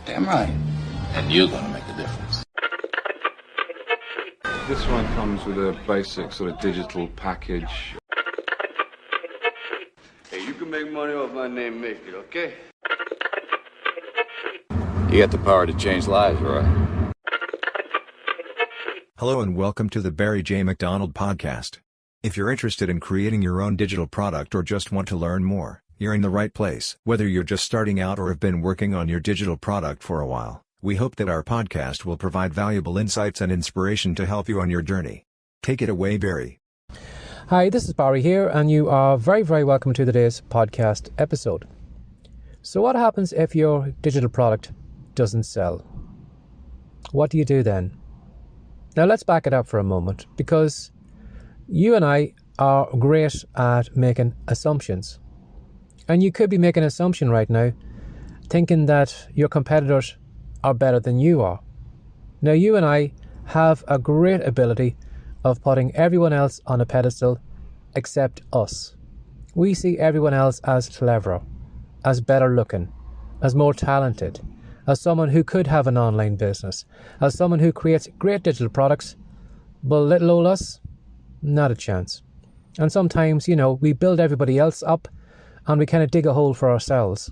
Damn right. And you're gonna make a difference. This one comes with a basic sort of digital package. Hey, you can make money off my name, make it, okay? You got the power to change lives, right? Hello and welcome to the Barry J. McDonald Podcast. If you're interested in creating your own digital product or just want to learn more, you're in the right place. Whether you're just starting out or have been working on your digital product for a while, we hope that our podcast will provide valuable insights and inspiration to help you on your journey. Take it away, Barry. Hi, this is Barry here, and you are very, very welcome to today's podcast episode. So what happens if your digital product doesn't sell? What do you do then? Now let's back it up for a moment, because you and I are great at making assumptions. And you could be making an assumption right now, thinking that your competitors are better than you are. Now you and I have a great ability of putting everyone else on a pedestal except us. We see everyone else as cleverer, as better looking, as more talented, as someone who could have an online business, as someone who creates great digital products. But little old us, not a chance. And sometimes, we build everybody else up and we kind of dig a hole for ourselves.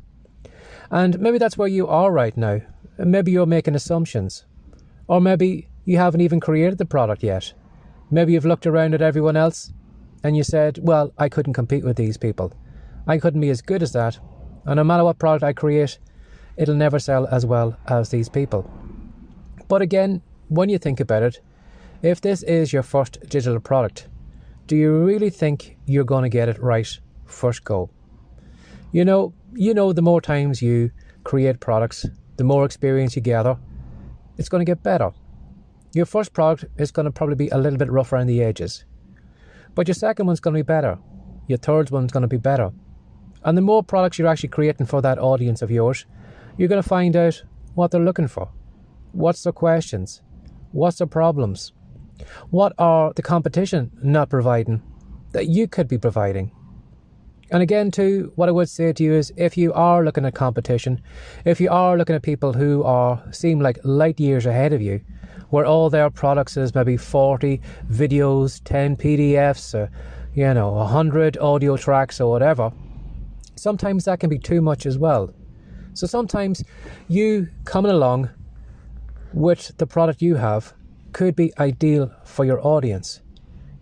And maybe that's where you are right now. Maybe you're making assumptions. Or maybe you haven't even created the product yet. Maybe you've looked around at everyone else and you said, well, I couldn't compete with these people. I couldn't be as good as that. And no matter what product I create, it'll never sell as well as these people. But again, when you think about it, if this is your first digital product, do you really think you're going to get it right first go? You know, the more times you create products, the more experience you gather, it's going to get better. Your first product is going to probably be a little bit rough around the edges. But your second one's going to be better. Your third one's going to be better. And the more products you're actually creating for that audience of yours, you're going to find out what they're looking for. What's their questions? What's their problems? What are the competition not providing that you could be providing? And again, too, what I would say to you is, if you are looking at competition, if you are looking at people who seem like light years ahead of you, where all their products is maybe 40 videos, 10 PDFs, 100 audio tracks or whatever, sometimes that can be too much as well. So sometimes you coming along with the product you have could be ideal for your audience.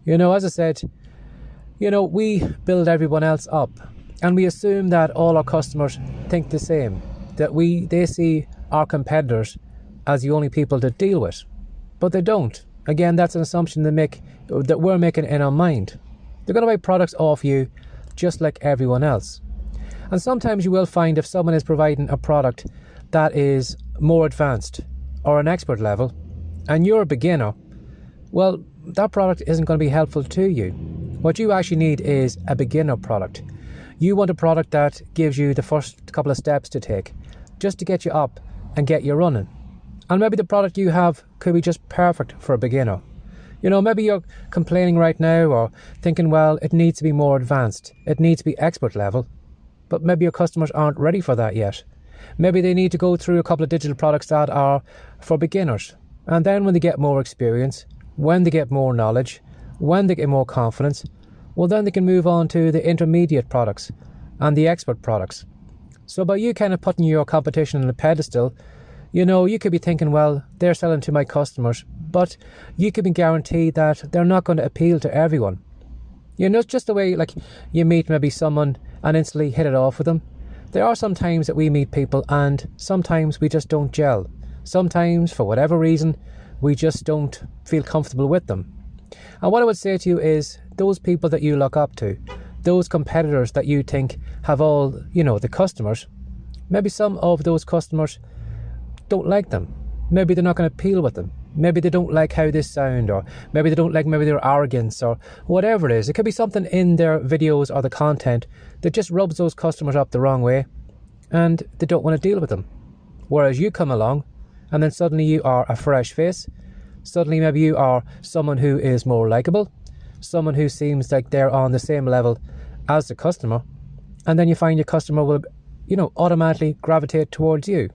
As I said, we build everyone else up, and we assume that all our customers think the same, that they see our competitors as the only people to deal with, but they don't. Again, that's an assumption that we're making in our mind. They're going to buy products off you just like everyone else. And sometimes you will find if someone is providing a product that is more advanced or an expert level, and you're a beginner, well, that product isn't going to be helpful to you. What you actually need is a beginner product. You want a product that gives you the first couple of steps to take, just to get you up and get you running. And maybe the product you have could be just perfect for a beginner. Maybe you're complaining right now or thinking, well, it needs to be more advanced. It needs to be expert level. But maybe your customers aren't ready for that yet. Maybe they need to go through a couple of digital products that are for beginners. And then when they get more experience, when they get more knowledge, when they get more confidence, well, then they can move on to the intermediate products and the expert products. So by you kind of putting your competition on a pedestal, you could be thinking, well, they're selling to my customers, but you could be guaranteed that they're not going to appeal to everyone. It's just the way, like, you meet maybe someone and instantly hit it off with them. There are some times that we meet people and sometimes we just don't gel. Sometimes, for whatever reason, we just don't feel comfortable with them. And what I would say to you is, those people that you look up to, those competitors that you think have all, the customers, maybe some of those customers don't like them. Maybe they're not going to appeal with them. Maybe they don't like how they sound, or maybe they don't like their arrogance, or whatever it is. It could be something in their videos or the content that just rubs those customers up the wrong way, and they don't want to deal with them. Whereas you come along, and then suddenly you are a fresh face. Suddenly maybe you are someone who is more likable, someone who seems like they're on the same level as the customer, and then you find your customer will, automatically gravitate towards you.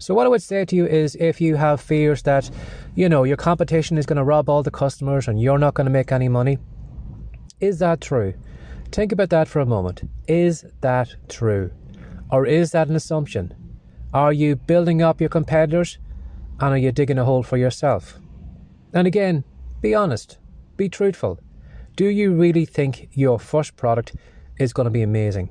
So what I would say to you is, if you have fears that, your competition is going to rob all the customers and you're not going to make any money, is that true? Think about that for a moment. Is that true? Or is that an assumption? Are you building up your competitors, and are you digging a hole for yourself? And again, be honest, be truthful. Do you really think your first product is going to be amazing?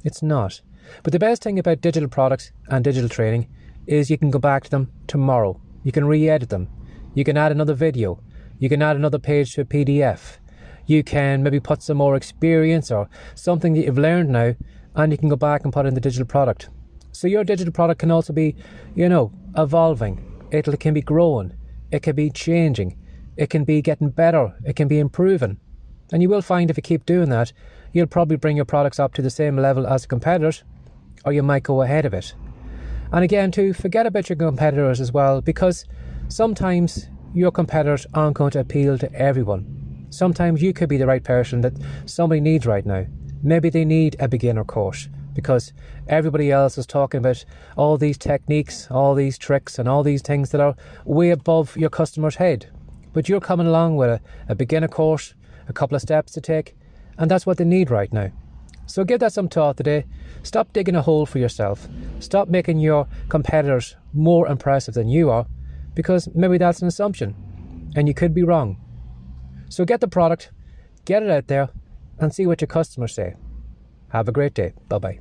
It's not. But the best thing about digital products and digital training is you can go back to them tomorrow. You can re-edit them. You can add another video. You can add another page to a PDF. You can maybe put some more experience or something that you've learned now, and you can go back and put in the digital product. So your digital product can also be, evolving. It can be growing. It can be changing. It can be getting better. It can be improving. And you will find if you keep doing that, you'll probably bring your products up to the same level as the competitors, or you might go ahead of it. And again, to forget about your competitors as well, because sometimes your competitors aren't going to appeal to everyone. Sometimes you could be the right person that somebody needs right now. Maybe they need a beginner course because everybody else is talking about all these techniques, all these tricks and all these things that are way above your customer's head. But you're coming along with a beginner course, a couple of steps to take, and that's what they need right now. So give that some thought today. Stop digging a hole for yourself. Stop making your competitors more impressive than you are, because maybe that's an assumption and you could be wrong. So get the product, get it out there, and see what your customers say. Have a great day. Bye-bye.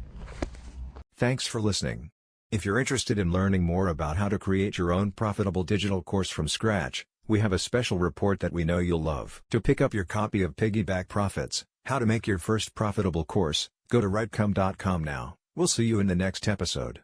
Thanks for listening. If you're interested in learning more about how to create your own profitable digital course from scratch, we have a special report that we know you'll love. To pick up your copy of Piggyback Profits, How to Make Your First Profitable Course, go to writecome.com now. We'll see you in the next episode.